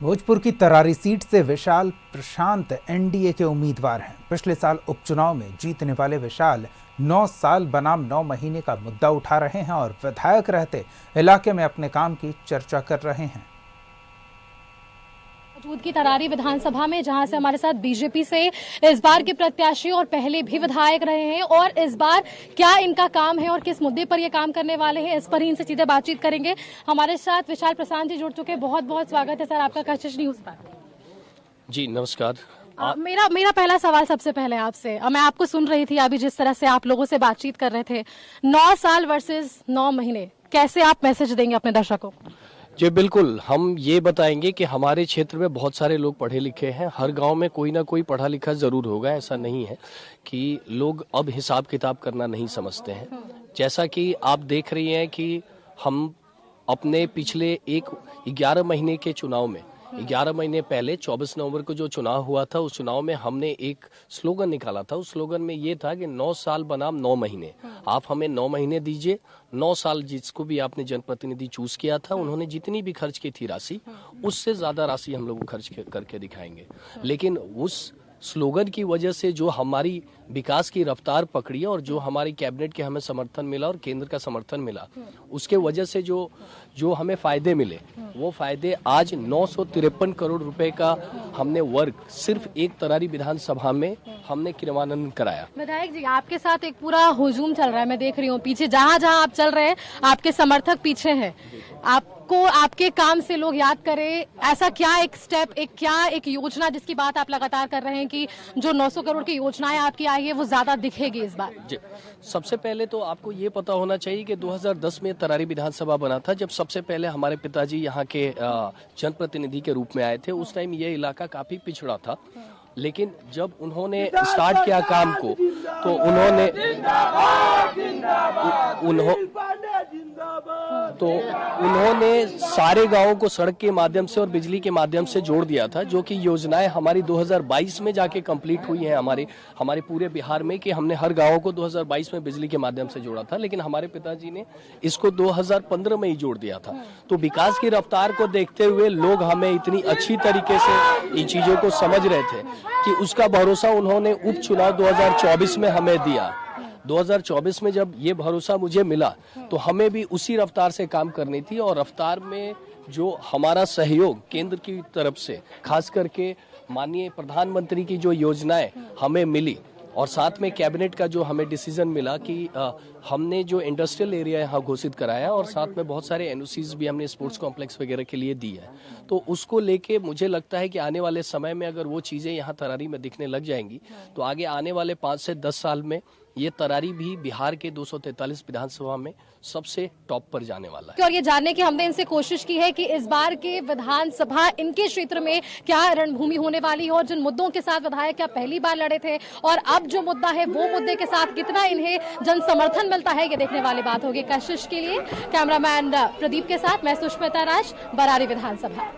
भोजपुर की तरारी सीट से विशाल प्रशांत एनडीए के उम्मीदवार हैं। पिछले साल उपचुनाव में जीतने वाले विशाल 9 साल बनाम 9 महीने का मुद्दा उठा रहे हैं और विधायक रहते इलाके में अपने काम की चर्चा कर रहे हैं। मौजूद की तरारी विधानसभा में, जहां से हमारे साथ बीजेपी से इस बार के प्रत्याशी और पहले भी विधायक रहे हैं, और इस बार क्या इनका काम है और किस मुद्दे पर ये काम करने वाले हैं, इस पर ही इनसे सीधे बातचीत करेंगे। हमारे साथ विशाल प्रशांत जी जुड़ चुके हैं। बहुत बहुत स्वागत है सर आपका कशिश न्यूज पर। जी नमस्कार। मेरा पहला सवाल सबसे पहले आपसे, मैं आपको सुन रही थी अभी जिस तरह से आप लोगों से बातचीत कर रहे थे, 9 साल वर्सेस 9 महीने, कैसे आप मैसेज देंगे अपने दर्शकों को? जी बिल्कुल, हम ये बताएंगे कि हमारे क्षेत्र में बहुत सारे लोग पढ़े लिखे हैं। हर गांव में कोई ना कोई पढ़ा लिखा जरूर होगा। ऐसा नहीं है कि लोग अब हिसाब किताब करना नहीं समझते हैं। जैसा कि आप देख रही हैं कि हम अपने पिछले 11 महीने के चुनाव में 11 महीने पहले 24 नवंबर को जो चुनाव हुआ था, उस चुनाव में हमने एक स्लोगन निकाला था। उस स्लोगन में ये था कि 9 साल बनाम 9 महीने। आप हमें 9 महीने दीजिए, 9 साल जिसको भी आपने जनप्रतिनिधि चूज किया था, उन्होंने जितनी भी खर्च की थी राशि, उससे ज्यादा राशि हम लोग खर्च करके दिखाएंगे। लेकिन उस स्लोगन की वजह से जो हमारी विकास की रफ्तार पकड़ी और जो हमारी कैबिनेट के हमें समर्थन मिला और केंद्र का समर्थन मिला, उसके वजह से जो हमें फायदे मिले, वो फायदे आज 953 करोड़ रुपए का हमने वर्क सिर्फ एक तरारी विधानसभा में हमने क्रियान्वयन कराया। विधायक जी, आपके साथ एक पूरा हुजूम चल रहा है, मैं देख रही हूँ पीछे, जहाँ जहाँ आप चल रहे हैं आपके समर्थक पीछे हैं। आपको आपके काम से लोग याद करें, ऐसा क्या एक स्टेप, एक योजना जिसकी बात आप लगातार कर रहे हैं कि जो 900 करोड़ की योजनाएं आपकी आई है वो ज्यादा दिखेगी इस बार? जी, सबसे पहले तो आपको ये पता होना चाहिए कि 2010 में तरारी विधानसभा बना था, जब सबसे पहले हमारे पिताजी यहाँ के जनप्रतिनिधि के रूप में आए थे। उस टाइम ये इलाका काफी पिछड़ा था, लेकिन जब उन्होंने स्टार्ट किया काम को, तो उन्होंने सारे गांवों को सड़क के माध्यम से और बिजली के माध्यम से जोड़ दिया था, जो कि योजनाएं हमारी 2022 में जाके कंप्लीट हुई हैं हमारे पूरे बिहार में, कि हमने हर गांव को 2022 में बिजली के माध्यम से जोड़ा था। लेकिन हमारे पिताजी ने इसको 2015 में ही जोड़ दिया था। तो विकास की रफ्तार को देखते हुए लोग हमें इतनी अच्छी तरीके से इन चीजों को समझ रहे थे कि उसका भरोसा उन्होंने उपचुनाव 2024 में हमें दिया। 2024 में जब ये भरोसा मुझे मिला, तो हमें भी उसी रफ्तार से काम करनी थी। और रफ्तार में जो हमारा सहयोग केंद्र की तरफ से, खास करके माननीय प्रधानमंत्री की जो योजनाएं हमें मिली, और साथ में कैबिनेट का जो हमें डिसीजन मिला कि हमने जो इंडस्ट्रियल एरिया यहाँ घोषित कराया, और साथ में बहुत सारे एनओसीज भी हमने स्पोर्ट्स कॉम्प्लेक्स वगैरह के लिए दी है। तो उसको लेके मुझे लगता है कि आने वाले समय में अगर वो चीजें यहाँ तरारी में दिखने लग जाएंगी, तो आगे आने वाले 5 से 10 साल में ये तरारी भी बिहार के 243 विधानसभा में सबसे टॉप पर जाने वाला है। और ये जानने की हमने इनसे कोशिश की है कि इस बार के विधानसभा इनके क्षेत्र में क्या रणभूमि होने वाली है, और जिन मुद्दों के साथ विधायक क्या पहली बार लड़े थे और अब जो मुद्दा है वो मुद्दे के साथ कितना इन्हें जन समर्थन मिलता है, ये देखने वाली बात होगी। कशिश के लिए कैमरामैन प्रदीप के साथ मैं सुष्मिता राज, बरारी विधानसभा।